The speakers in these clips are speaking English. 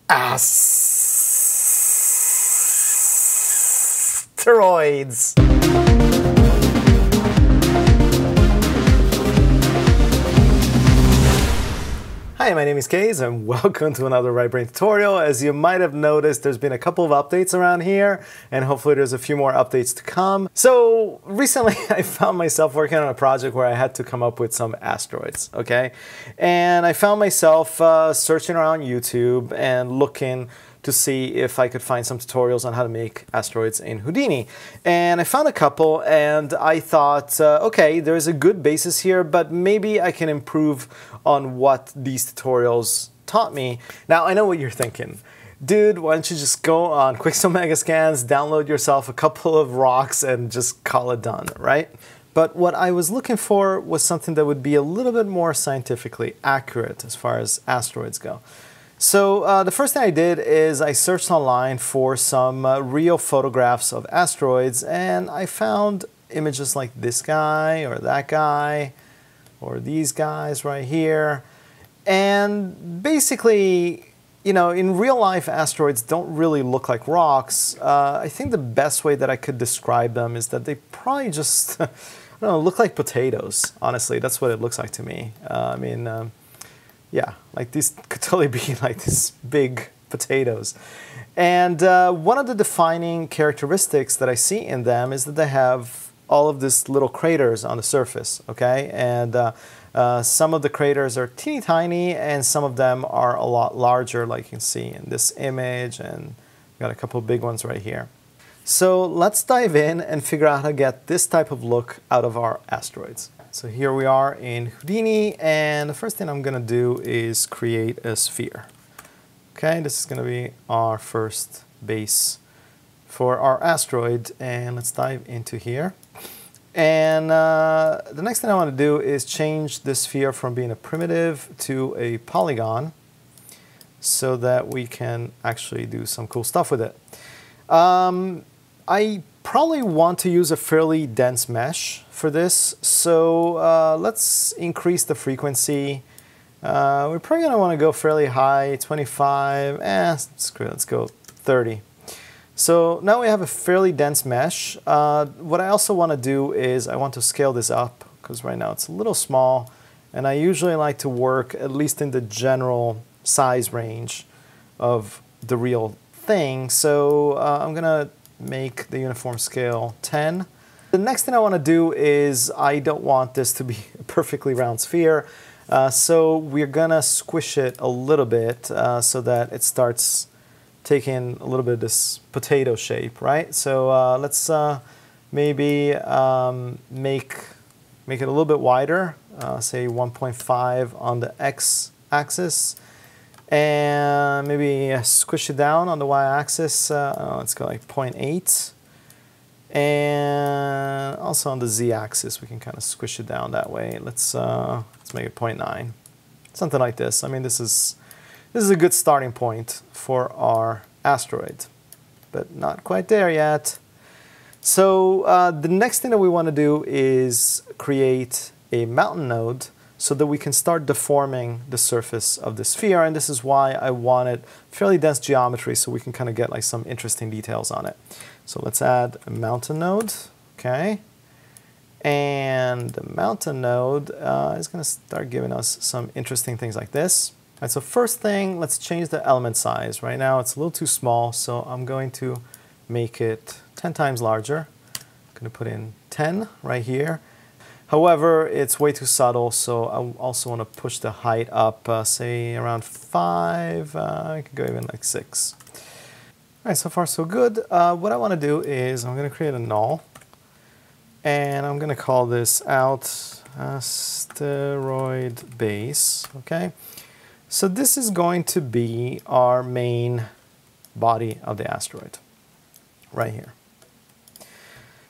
Asteroids. Hi, my name is Kaze and welcome to another Right Brain tutorial. As you might have noticed, there's been a couple of updates around here and hopefully there's a few more updates to come. So recently I found myself working on a project where I had to come up with some asteroids, okay? And I found myself searching around YouTube and looking to see if I could find some tutorials on how to make asteroids in Houdini. And I found a couple and I thought, okay, there's a good basis here, but maybe I can improve on what these tutorials taught me. Now, I know what you're thinking. Dude, why don't you just go on Quixel Megascans, download yourself a couple of rocks and just call it done, right? But what I was looking for was something that would be a little bit more scientifically accurate as far as asteroids go. So the first thing I did is I searched online for some real photographs of asteroids, and I found images like this guy or that guy or these guys right here. And basically, you know, in real life, asteroids don't really look like rocks. I think the best way that I could describe them is that they probably just I don't know, look like potatoes. Honestly, that's what it looks like to me. Yeah, like these could totally be like these big potatoes. And one of the defining characteristics that I see in them is that they have all of these little craters on the surface, okay? And some of the craters are teeny tiny and some of them are a lot larger, like you can see in this image, and we've got a couple of big ones right here. So let's dive in and figure out how to get this type of look out of our asteroids. So here we are in Houdini, and the first thing I'm going to do is create a sphere. Okay, this is going to be our first base for our asteroid, and let's dive into here. And the next thing I want to do is change this sphere from being a primitive to a polygon so that we can actually do some cool stuff with it. I probably want to use a fairly dense mesh for this, so let's increase the frequency. We're probably going to want to go fairly high, 25, screw it, let's go 30. So now we have a fairly dense mesh. What I also want to do is I want to scale this up because right now it's a little small, and I usually like to work at least in the general size range of the real thing. So I'm going to make the uniform scale 10. The next thing I want to do is I don't want this to be a perfectly round sphere, so we're gonna squish it a little bit so that it starts taking a little bit of this potato shape, right? So let's maybe make it a little bit wider, say 1.5 on the x-axis, and maybe squish it down on the y-axis. Let's go like 0.8. And also on the z-axis, we can kind of squish it down that way. Let's make it 0.9, something like this. I mean, this is a good starting point for our asteroid, but not quite there yet. So the next thing that we want to do is create a mountain node so that we can start deforming the surface of the sphere, and this is why I wanted fairly dense geometry so we can kind of get like some interesting details on it. So let's add a mountain node, okay? And the mountain node is going to start giving us some interesting things like this. All right, so first thing, let's change the element size. Right now it's a little too small, so I'm going to make it 10 times larger. I'm going to put in 10 right here. However, it's way too subtle, so I also want to push the height up, say around 5. I could go even like 6. All right, so far so good. What I want to do is I'm going to create a null, and I'm going to call this out asteroid base, okay? So this is going to be our main body of the asteroid, right here.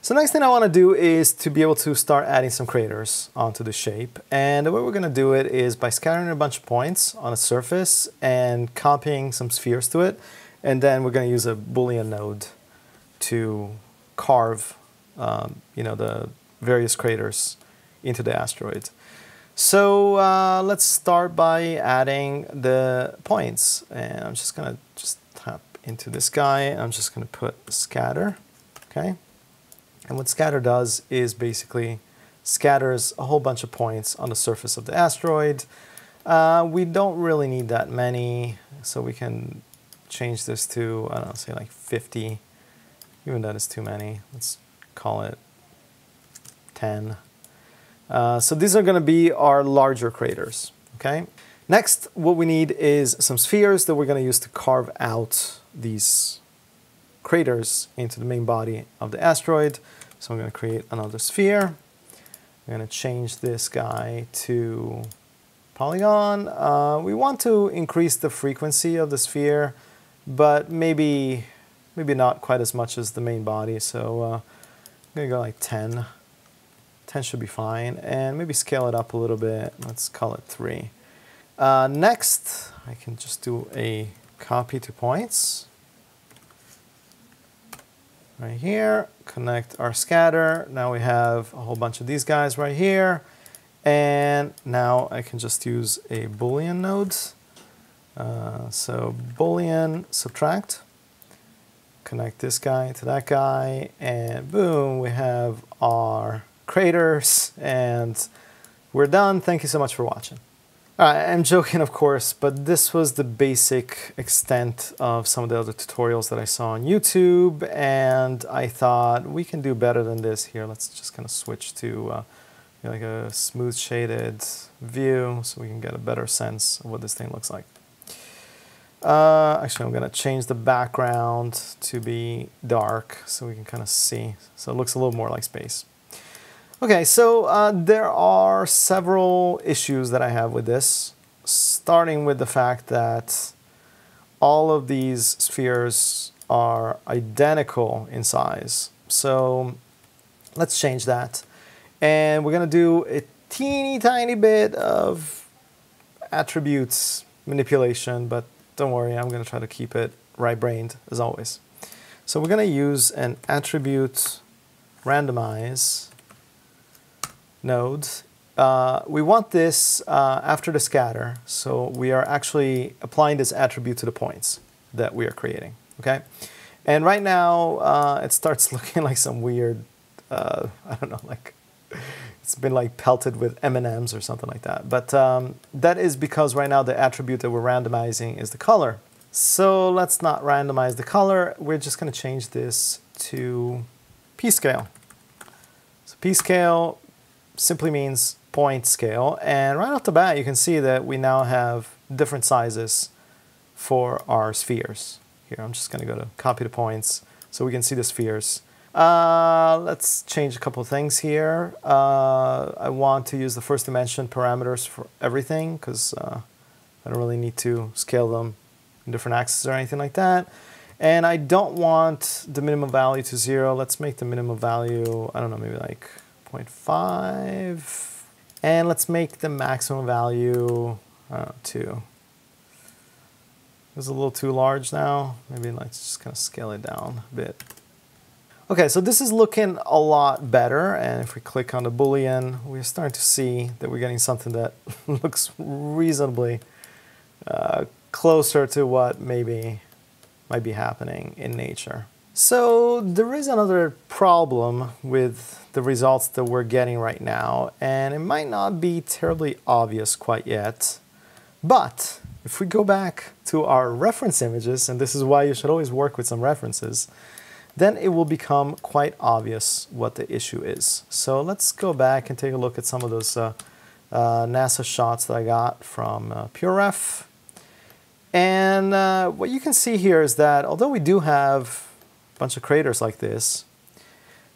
So next thing I want to do is to be able to start adding some craters onto the shape. And the way we're going to do it is by scattering a bunch of points on a surface and copying some spheres to it. And then we're going to use a Boolean node to carve you know, the various craters into the asteroid. So let's start by adding the points. And I'm just going to tap into this guy. I'm just going to put scatter. Okay. And what scatter does is basically scatters a whole bunch of points on the surface of the asteroid. We don't really need that many, so we can change this to, I don't know, say like 50. Even that is too many. Let's call it 10. So these are going to be our larger craters. Okay. Next, what we need is some spheres that we're going to use to carve out these craters into the main body of the asteroid. So I'm going to create another sphere. I'm going to change this guy to polygon. We want to increase the frequency of the sphere, but maybe not quite as much as the main body. So I'm going to go like 10. 10 should be fine. And maybe scale it up a little bit. Let's call it 3. Next, I can just do a copy to points. Right here, connect our scatter. Now we have a whole bunch of these guys right here. And now I can just use a Boolean node. So Boolean subtract. Connect this guy to that guy. And boom, we have our craters. And we're done. Thank you so much for watching. I'm joking, of course, but this was the basic extent of some of the other tutorials that I saw on YouTube, and I thought we can do better than this here. Let's just kind of switch to like a smooth shaded view so we can get a better sense of what this thing looks like. Actually, I'm going to change the background to be dark so we can kind of see. So it looks a little more like space. Okay, so there are several issues that I have with this, starting with the fact that all of these spheres are identical in size. So let's change that. And we're going to do a teeny tiny bit of attributes manipulation, but don't worry, I'm going to try to keep it right-brained as always. So we're going to use an attribute randomize node. We want this after the scatter, so we are actually applying this attribute to the points that we are creating. Okay, and right now it starts looking like some weird, I don't know, like it's been like pelted with M&Ms or something like that. But that is because right now the attribute that we're randomizing is the color. So let's not randomize the color. We're just going to change this to p-scale. So p-scale simply means point scale, and right off the bat you can see that we now have different sizes for our spheres. Here I'm just going to go to copy the points so we can see the spheres. Let's change a couple of things here. I want to use the first dimension parameters for everything because I don't really need to scale them in different axes or anything like that. And I don't want the minimum value to 0. Let's make the minimum value, I don't know, maybe like 0.5, and let's make the maximum value 2. It's a little too large now. Maybe let's just kind of scale it down a bit. Okay, so this is looking a lot better, and if we click on the Boolean, we're starting to see that we're getting something that looks reasonably closer to what maybe might be happening in nature. So there is another problem with the results that we're getting right now, and it might not be terribly obvious quite yet, but if we go back to our reference images, and this is why you should always work with some references, then it will become quite obvious what the issue is. So let's go back and take a look at some of those NASA shots that I got from PureRef. And what you can see here is that although we do have bunch of craters like this,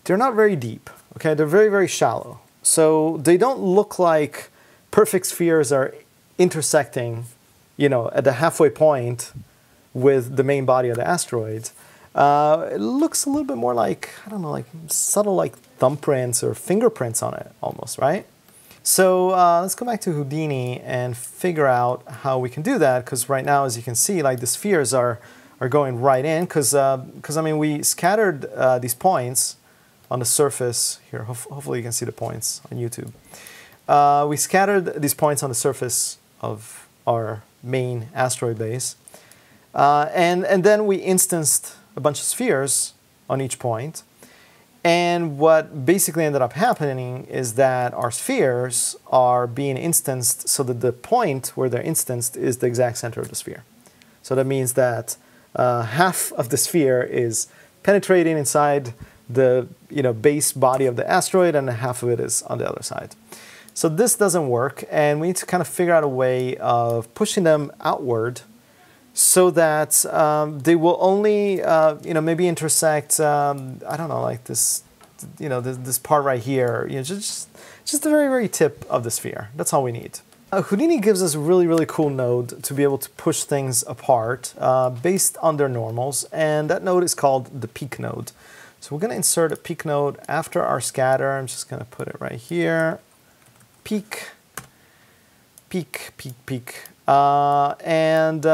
they're not very deep. Okay, they're very, very shallow. So they don't look like perfect spheres are intersecting, you know, at the halfway point with the main body of the asteroid. It looks a little bit more like, I don't know, like subtle like thumbprints or fingerprints on it almost, right? So let's go back to Houdini and figure out how we can do that, because right now, as you can see, like the spheres are going right in, because I mean, we scattered these points on the surface here. Hopefully you can see the points on YouTube. we scattered these points on the surface of our main asteroid base. And then we instanced a bunch of spheres on each point. And what basically ended up happening is that our spheres are being instanced so that the point where they're instanced is the exact center of the sphere. So that means that half of the sphere is penetrating inside the base body of the asteroid, and half of it is on the other side. So this doesn't work, and we need to kind of figure out a way of pushing them outward so that they will only, maybe intersect, I don't know, like this, this part right here, just the very, very tip of the sphere. That's all we need. Houdini gives us a really, really cool node to be able to push things apart based on their normals, and that node is called the peak node. So we're going to insert a peak node after our scatter. I'm just going to put it right here. Peak, peak, peak, peak. And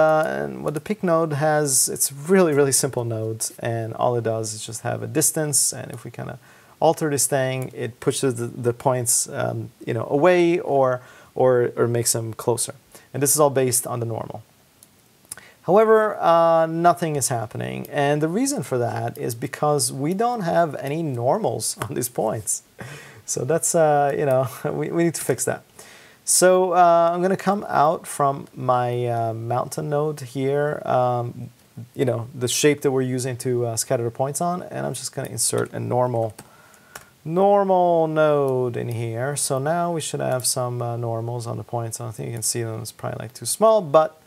what the peak node has, it's really, really simple nodes, and all it does is just have a distance, and if we kind of alter this thing, it pushes the points away or makes them closer. And this is all based on the normal. However, nothing is happening, and the reason for that is because we don't have any normals on these points. So that's, we need to fix that. So I'm going to come out from my mountain node here, the shape that we're using to scatter the points on, and I'm just going to insert a normal node in here. So now we should have some normals on the points. I don't think you can see them, it's probably like too small, but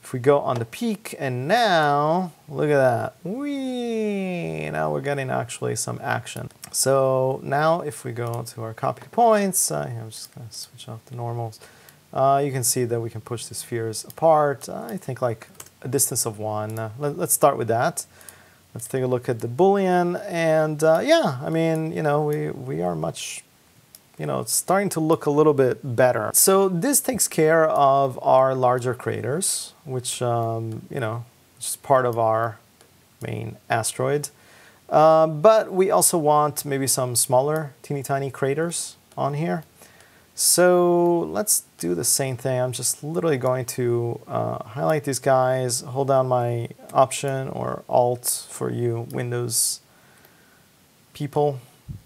if we go on the peak, and now, look at that. Whee! Now we're getting actually some action. So now if we go to our copy points, I'm just going to switch off the normals. You can see that we can push the spheres apart. I think like a distance of 1. Let's start with that. Let's take a look at the Boolean. And yeah, I mean, we are much... it's starting to look a little bit better. So this takes care of our larger craters, which, which is part of our main asteroid. But we also want maybe some smaller, teeny tiny craters on here. So let's do the same thing. I'm just literally going to highlight these guys, hold down my Option or Alt for you Windows people.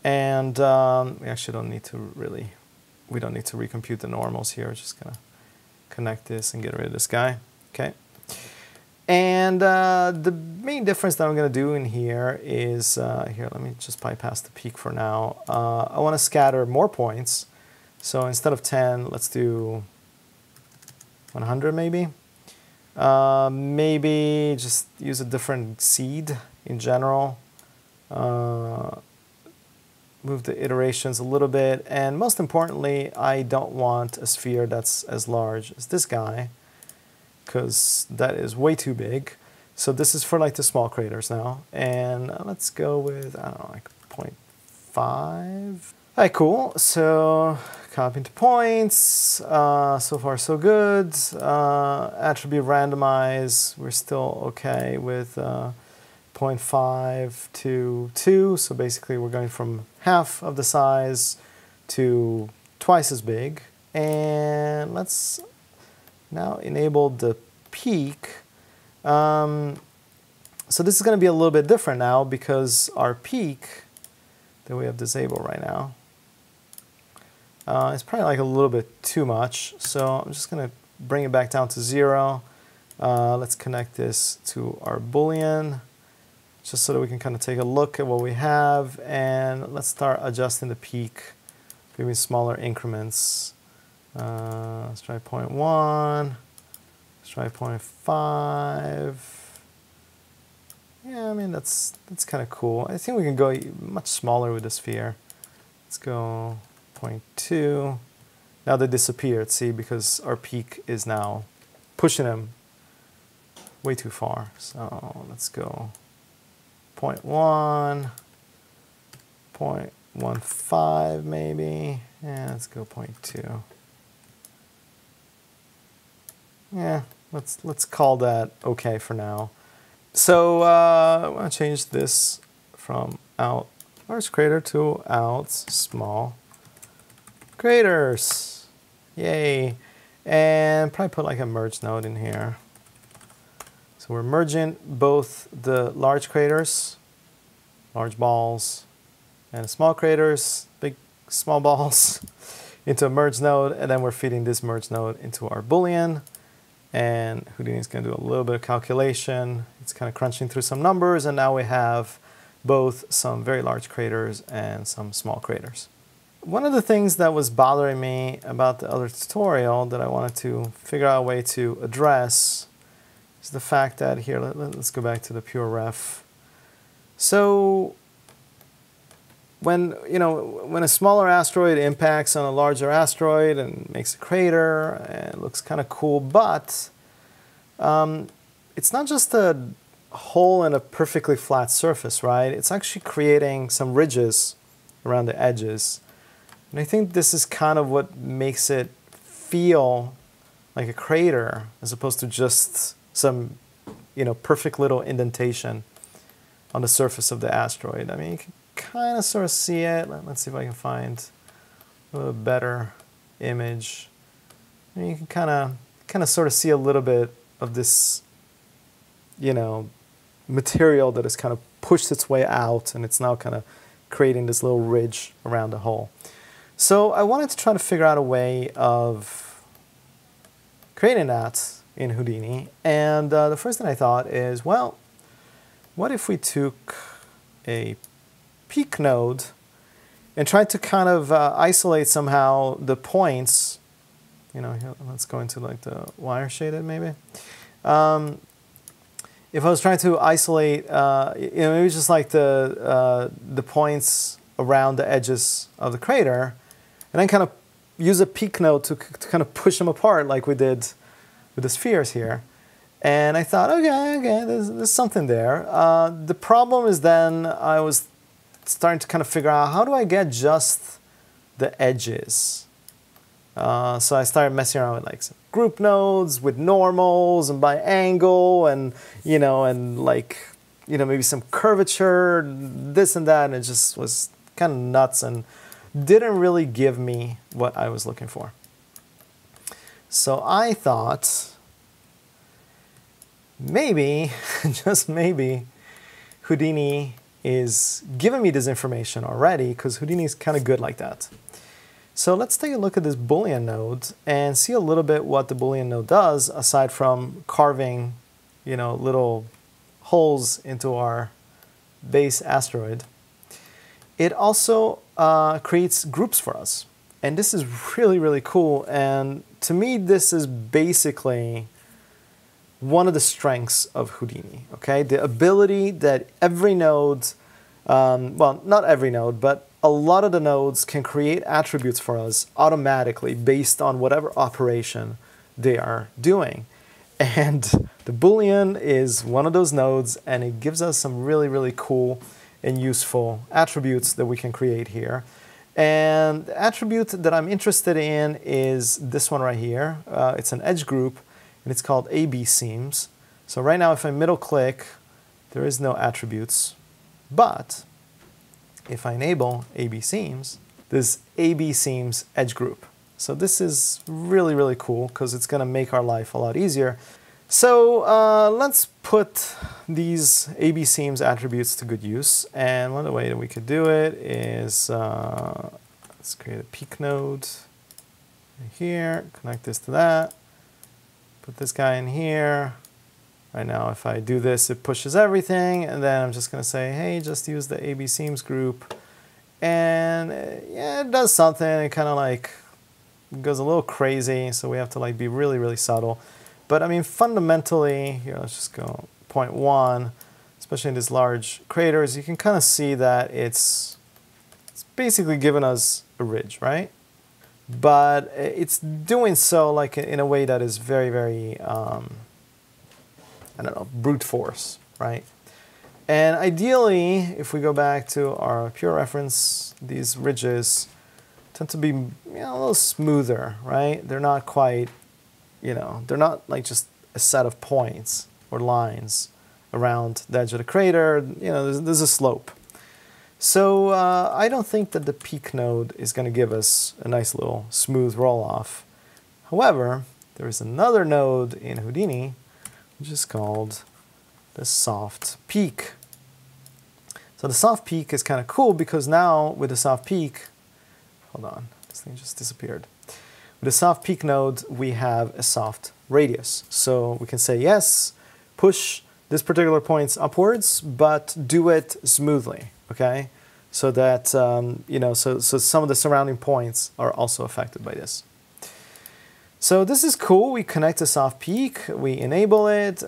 And we actually don't need to we don't need to recompute the normals here. We're just gonna connect this and get rid of this guy. Okay. And the main difference that I'm gonna do in here is, here, let me just bypass the peak for now. I wanna scatter more points. So instead of 10, let's do 100 maybe. Maybe just use a different seed in general. Move the iterations a little bit, and most importantly, I don't want a sphere that's as large as this guy, because that is way too big. So this is for like the small craters now, and let's go with, I don't know, like 0.5. All right, cool. So copy into points. So far so good. Attribute randomize, we're still okay with 0.5 to 2, so basically we're going from half of the size to twice as big. And let's now enable the peak. So this is going to be a little bit different now, because our peak that we have disabled right now is probably like a little bit too much. So I'm just going to bring it back down to 0. Let's connect this to our Boolean, just so that we can kind of take a look at what we have, and let's start adjusting the peak, giving smaller increments. Let's try 0.1, let's try 0.5. Yeah, I mean, that's kind of cool. I think we can go much smaller with the sphere. Let's go 0.2. Now they disappeared, see, because our peak is now pushing them way too far. So let's go 0.1, 0.15 maybe, and let's go 0.2. Yeah, let's call that okay for now. So I want to change this from out large crater to out small Craters. Yay. And probably put like a merge node in here. So we're merging both the large craters, large balls, and small craters, big small balls, into a merge node, and then we're feeding this merge node into our Boolean. And Houdini's going to do a little bit of calculation. It's kind of crunching through some numbers, and now we have both some very large craters and some small craters. One of the things that was bothering me about the other tutorial that I wanted to figure out a way to address is the fact that here, let's go back to the pure ref. So when a smaller asteroid impacts on a larger asteroid and makes a crater, and it looks kind of cool, but it's not just a hole in a perfectly flat surface, right? It's actually creating some ridges around the edges. And I think this is kind of what makes it feel like a crater as opposed to just some, perfect little indentation on the surface of the asteroid. I mean, you can kind of sort of see it. Let's see if I can find a little better image. And you can kind of sort of see a little bit of this, material that has kind of pushed its way out, and it's now kind of creating this little ridge around the hole. So I wanted to try to figure out a way of creating that in Houdini. And the first thing I thought is, well, what if we took a peak node and tried to kind of isolate somehow the points, here, let's go into like the wire shaded maybe. If I was trying to isolate, maybe just like the points around the edges of the crater, and then kind of use a peak node to kind of push them apart like we did with the spheres here. And I thought, okay, there's something there. The problem is then I was starting to kind of figure out, how do I get just the edges? So I started messing around with like some group nodes, with normals, and by angle, and maybe some curvature, this and that, and it just was kind of nuts and didn't really give me what I was looking for. So I thought, maybe, just maybe, Houdini is giving me this information already, because Houdini is kind of good like that. So let's take a look at this Boolean node and see a little bit what the Boolean node does, aside from carving, little holes into our base asteroid. It also creates groups for us. And this is really, really cool. And to me, this is basically one of the strengths of Houdini, okay? The ability that every node, well, not every node, but a lot of the nodes can create attributes for us automatically based on whatever operation they are doing. And the Boolean is one of those nodes, and it gives us some really, really cool and useful attributes that we can create here. And the attribute that I'm interested in is this one right here. It's an edge group, and it's called AB seams. So right now, if I middle click, there is no attributes. But if I enable AB seams, this AB seams edge group. So this is really, really cool because it's going to make our life a lot easier. So let's put these AB seams attributes to good use. And one of the ways that we could do it is, let's create a peak node here, connect this to that, put this guy in here. Right now, if I do this, it pushes everything, and then I'm just going to say, hey, just use the AB seams group. And yeah, it does something. It kind of like goes a little crazy, so we have to like be really, really subtle. But I mean, fundamentally, here, let's just go 0.1, especially in these large craters, you can kind of see that it's basically giving us a ridge, right? But it's doing so like in a way that is very, very, I don't know, brute force, right? And ideally, if we go back to our pure reference, these ridges tend to be a little smoother, right? They're not quite, they're not like just a set of points or lines around the edge of the crater. There's a slope. So I don't think that the peak node is going to give us a nice little smooth roll-off. However, there is another node in Houdini, which is called the soft peak. So the soft peak is kind of cool because now with the soft peak, hold on, this thing just disappeared. With the soft peak node, we have a soft radius. So we can say, yes, push this particular point upwards, but do it smoothly, okay? So that, you know, so some of the surrounding points are also affected by this. So this is cool. We connect the soft peak, we enable it,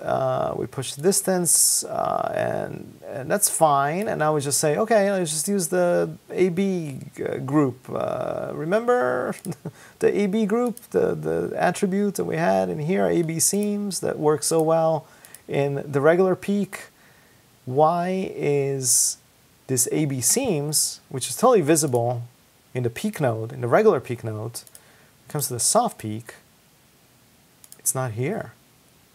we push the distance, and that's fine. And now we just say, okay, let's just use the AB group. Remember the AB group, the attribute that we had in here, AB seams, that works so well in the regular peak. Why is this AB seams, which is totally visible in the peak node, in the regular peak node, when it comes to the soft peak, it's not here.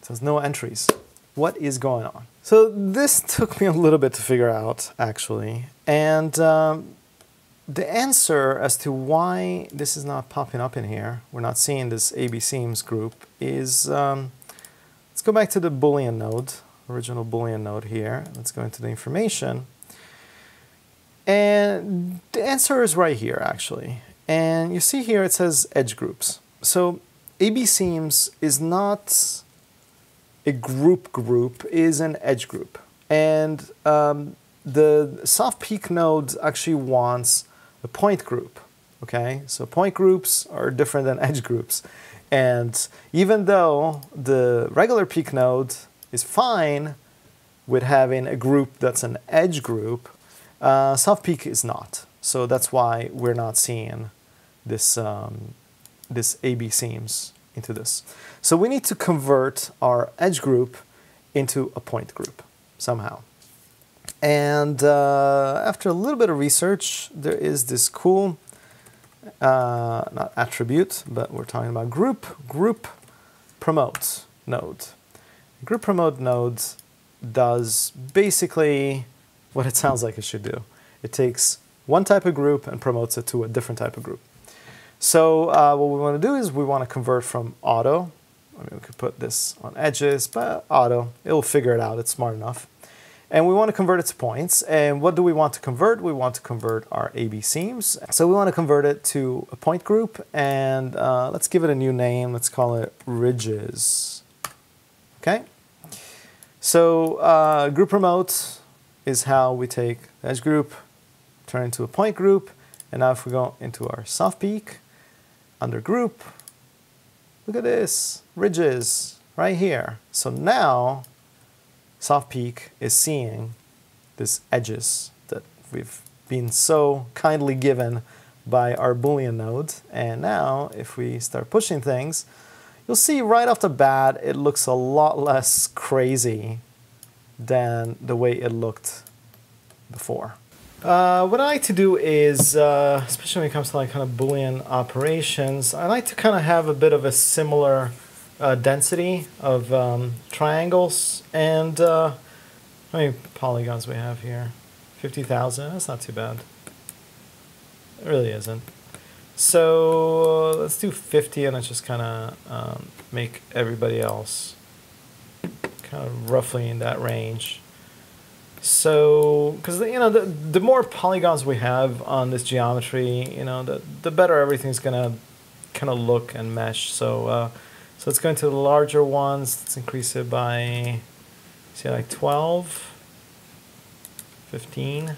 So there's no entries. What is going on? So this took me a little bit to figure out, actually. And the answer as to why this is not popping up in here, we're not seeing this AB seams group, is, let's go back to the Boolean node, original Boolean node here. Let's go into the information. And the answer is right here, actually. And you see here it says edge groups. So AB seams is not a group, is an edge group. And the soft peak node actually wants a point group, okay? So point groups are different than edge groups. And even though the regular peak node is fine with having a group that's an edge group, soft peak is not. So that's why we're not seeing this, this AB seams into this. So we need to convert our edge group into a point group somehow. And after a little bit of research, there is this cool, not attribute, but we're talking about group promote node. Group promote node does basically what it sounds like it should do. It takes one type of group and promotes it to a different type of group. So what we want to do is we want to convert from auto. I mean, we could put this on edges, but auto, it'll figure it out. It's smart enough. And we want to convert it to points. And what do we want to convert? We want to convert our AB seams. So we want to convert it to a point group. And let's give it a new name. Let's call it ridges. Okay. So group promote is how we take the edge group, turn it into a point group. And now if we go into our soft peak, under group, look at this, ridges, right here. So now, soft peak is seeing these edges that we've been so kindly given by our Boolean node. And now, if we start pushing things, you'll see right off the bat, it looks a lot less crazy than the way it looked before. What I like to do is, especially when it comes to like kind of Boolean operations, I like to kind of have a bit of a similar density of triangles. And how many polygons we have here? 50,000. That's not too bad. It really isn't. So let's do 50, and let's just kind of make everybody else kind of roughly in that range. So, because you know, the more polygons we have on this geometry, you know, the better everything's gonna kind of look and mesh. So, so let's go into the larger ones. Let's increase it by, say, like 12, 15.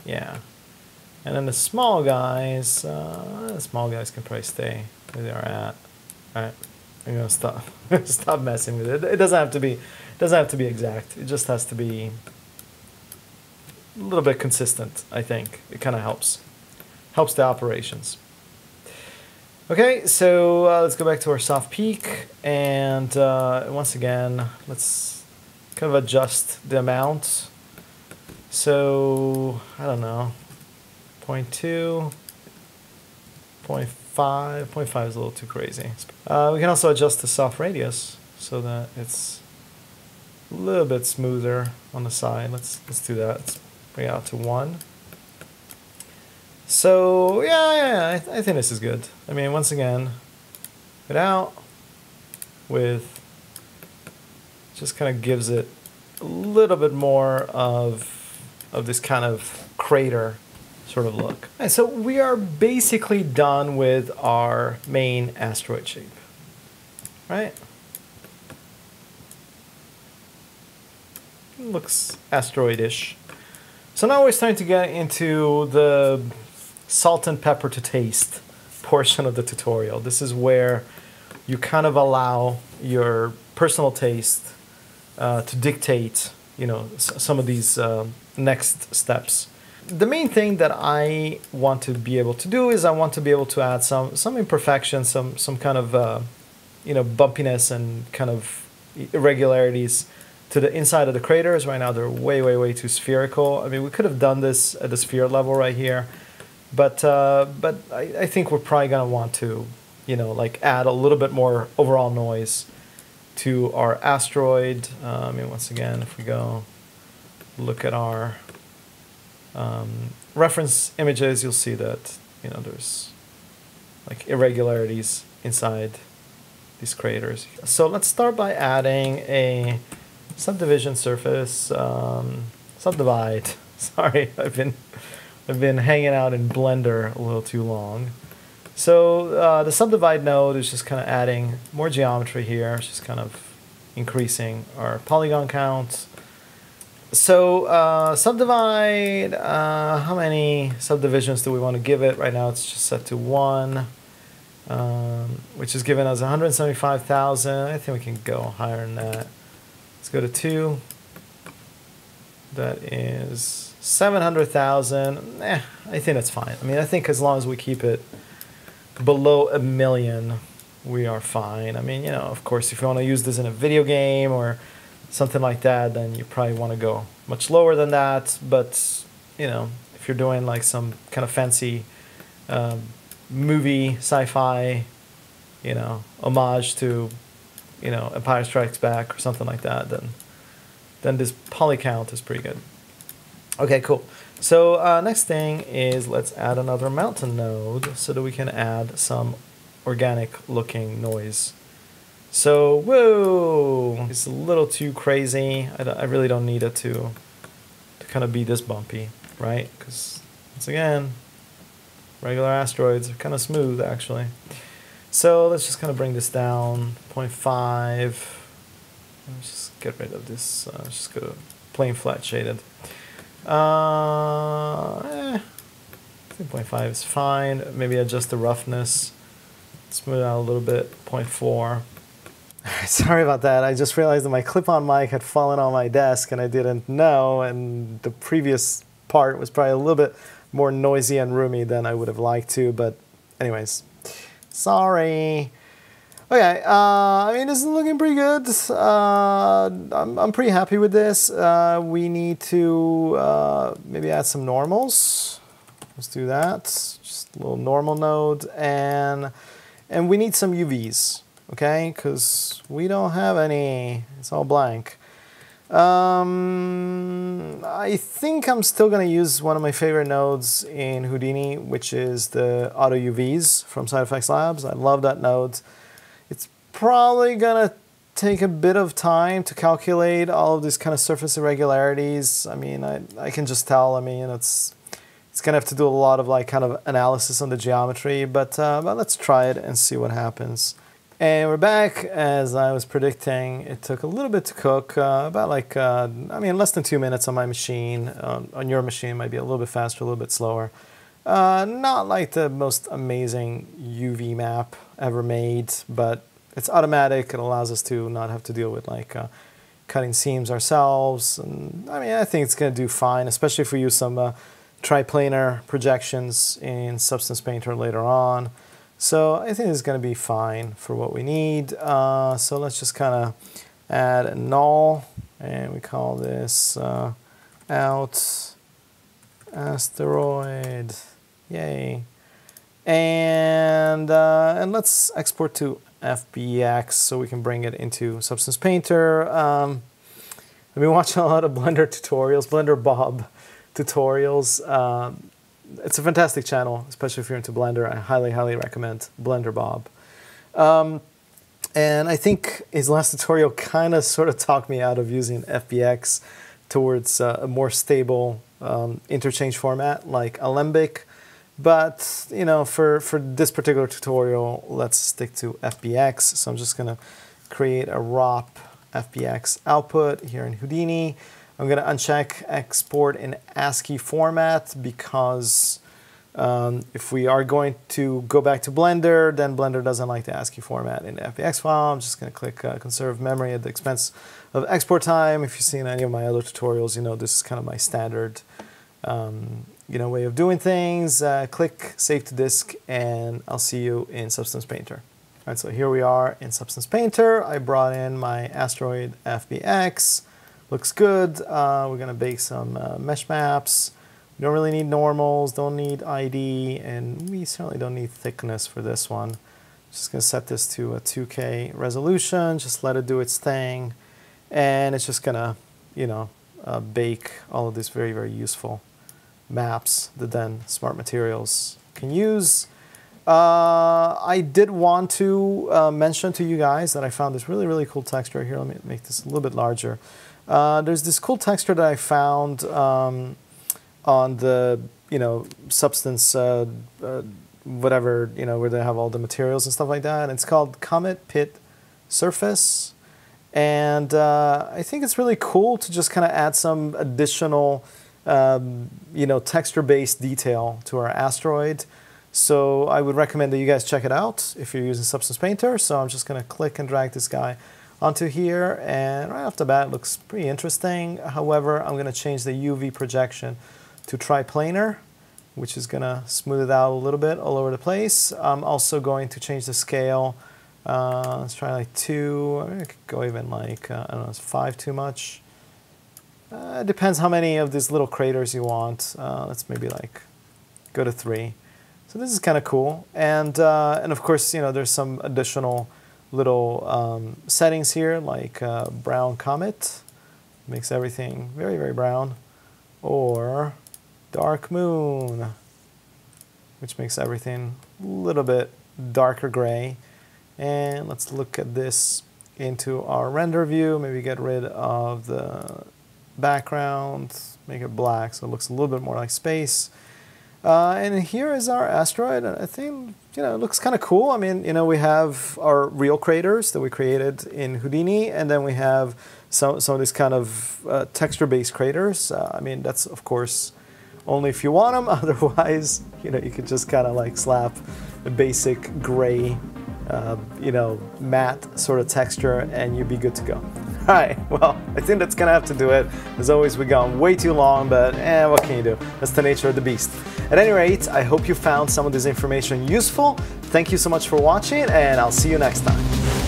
Yeah, and then the small guys can probably stay where they are at. All right, I'm gonna stop stop messing with it. It doesn't have to be. Doesn't have to be exact. It just has to be a little bit consistent, I think. It kind of helps the operations. Okay, so let's go back to our soft peak. And once again, let's kind of adjust the amount. So, I don't know, 0.2, 0.5. 0.5 is a little too crazy. We can also adjust the soft radius so that it's a little bit smoother on the side. Let's do that. Let's bring it out to 1. So yeah, I think this is good. I mean, once again, it out with, just kind of gives it a little bit more of this kind of crater sort of look. And so we are basically done with our main asteroid shape, right? Looks asteroidish. So now we're starting to get into the salt and pepper to taste portion of the tutorial. This is where you kind of allow your personal taste to dictate, you know, some of these next steps. The main thing that I want to be able to do is I want to be able to add some imperfections, some kind of you know, bumpiness and kind of irregularities to the inside of the craters. Right now they're way too spherical. I mean, we could have done this at the sphere level right here, but I think we're probably gonna want to, you know, like add a little bit more overall noise to our asteroid. I mean, once again, if we go look at our reference images, you'll see that, you know, there's like irregularities inside these craters. So let's start by adding a subdivision surface, subdivide. Sorry, I've been hanging out in Blender a little too long. So the subdivide node is just kind of adding more geometry here. It's just kind of increasing our polygon count. So subdivide, how many subdivisions do we want to give it? Right now it's just set to 1, which is giving us 175,000. I think we can go higher than that. Let's go to 2. That is 700,000. I think that's fine. I mean, I think as long as we keep it below 1 million, we are fine. I mean, you know, of course, if you want to use this in a video game or something like that, then you probably want to go much lower than that. But, you know, if you're doing like some kind of fancy movie, sci-fi, you know, homage to, you know, Empire Strikes Back or something like that, then this poly count is pretty good. Okay, cool. So next thing is let's add another mountain node so that we can add some organic looking noise. So, whoa, it's a little too crazy. I really don't need it to kind of be this bumpy, right? Because once again, regular asteroids are kind of smooth actually. So let's just kind of bring this down, 0.5. Let's just get rid of this, just go to plain flat shaded. I think 0.5 is fine. Maybe adjust the roughness, smooth out a little bit, 0.4. Sorry about that. I just realized that my clip-on mic had fallen on my desk and I didn't know, and the previous part was probably a little bit more noisy and roomy than I would have liked to, but anyways, sorry. Okay, I mean, this is looking pretty good. I'm pretty happy with this. We need to maybe add some normals. Let's do that. Just a little normal node, and we need some UVs, okay? Because we don't have any. It's all blank. I think I'm still going to use one of my favorite nodes in Houdini, which is the Auto UVs from Side Effects Labs. I love that node. It's probably going to take a bit of time to calculate all of these kind of surface irregularities. I mean, I can just tell. I mean, it's going to have to do a lot of like kind of analysis on the geometry, but let's try it and see what happens. And we're back. As I was predicting, it took a little bit to cook, about like, I mean, less than 2 minutes on my machine. On your machine, it might be a little bit faster, a little bit slower. Not like the most amazing UV map ever made, but it's automatic. It allows us to not have to deal with like cutting seams ourselves. And I mean, I think it's going to do fine, especially if we use some triplanar projections in Substance Painter later on. So I think it's going to be fine for what we need. So let's just kind of add a null, and we call this out asteroid. Yay! And let's export to FBX so we can bring it into Substance Painter. I've been watching a lot of Blender tutorials, Blender Bob tutorials. It's a fantastic channel, especially if you're into Blender. I highly, highly recommend Blender Bob. And I think his last tutorial kind of sort of talked me out of using FBX towards a more stable interchange format like Alembic. But, you know, for this particular tutorial, let's stick to FBX. So I'm just going to create a ROP FBX output here in Houdini. I'm going to uncheck export in ASCII format because if we are going to go back to Blender, then Blender doesn't like the ASCII format in the FBX file. I'm just going to click conserve memory at the expense of export time. If you've seen any of my other tutorials, you know this is kind of my standard way of doing things. Click Save to Disk, and I'll see you in Substance Painter. All right, so here we are in Substance Painter. I brought in my Asteroid FBX. Looks good. We're going to bake some mesh maps. We don't really need normals, don't need ID, and we certainly don't need thickness for this one. Just going to set this to a 2K resolution, just let it do its thing, and it's just going to, bake all of these very, very useful maps that then Smart Materials can use. I did want to mention to you guys that I found this really, really cool texture here. Let me make this a little bit larger. There's this cool texture that I found on the, Substance, whatever, where they have all the materials and stuff like that. And it's called Comet Pit Surface. And I think it's really cool to just kind of add some additional, texture-based detail to our asteroid. So I would recommend that you guys check it out if you're using Substance Painter. So I'm just going to click and drag this guy onto here, and right off the bat it looks pretty interesting. However, I'm going to change the UV projection to triplanar, which is going to smooth it out a little bit all over the place. I'm also going to change the scale. Let's try like 2. I could go even like, I don't know, is 5 too much? It depends how many of these little craters you want. Let's maybe like go to 3. So this is kind of cool. And of course, there's some additional little settings here, like brown comet, makes everything very, very brown, or dark moon, which makes everything a little bit darker gray. And let's look at this into our render view, maybe get rid of the background, make it black so it looks a little bit more like space. And here is our asteroid. I think, it looks kind of cool. I mean, we have our real craters that we created in Houdini, and then we have some of these kind of texture-based craters. I mean, that's, of course, only if you want them. Otherwise, you could just kind of like slap a basic gray, matte sort of texture, and you'd be good to go. All right, well, I think that's gonna have to do it. As always, we've gone way too long, but what can you do? That's the nature of the beast. At any rate, I hope you found some of this information useful. Thank you so much for watching, and I'll see you next time.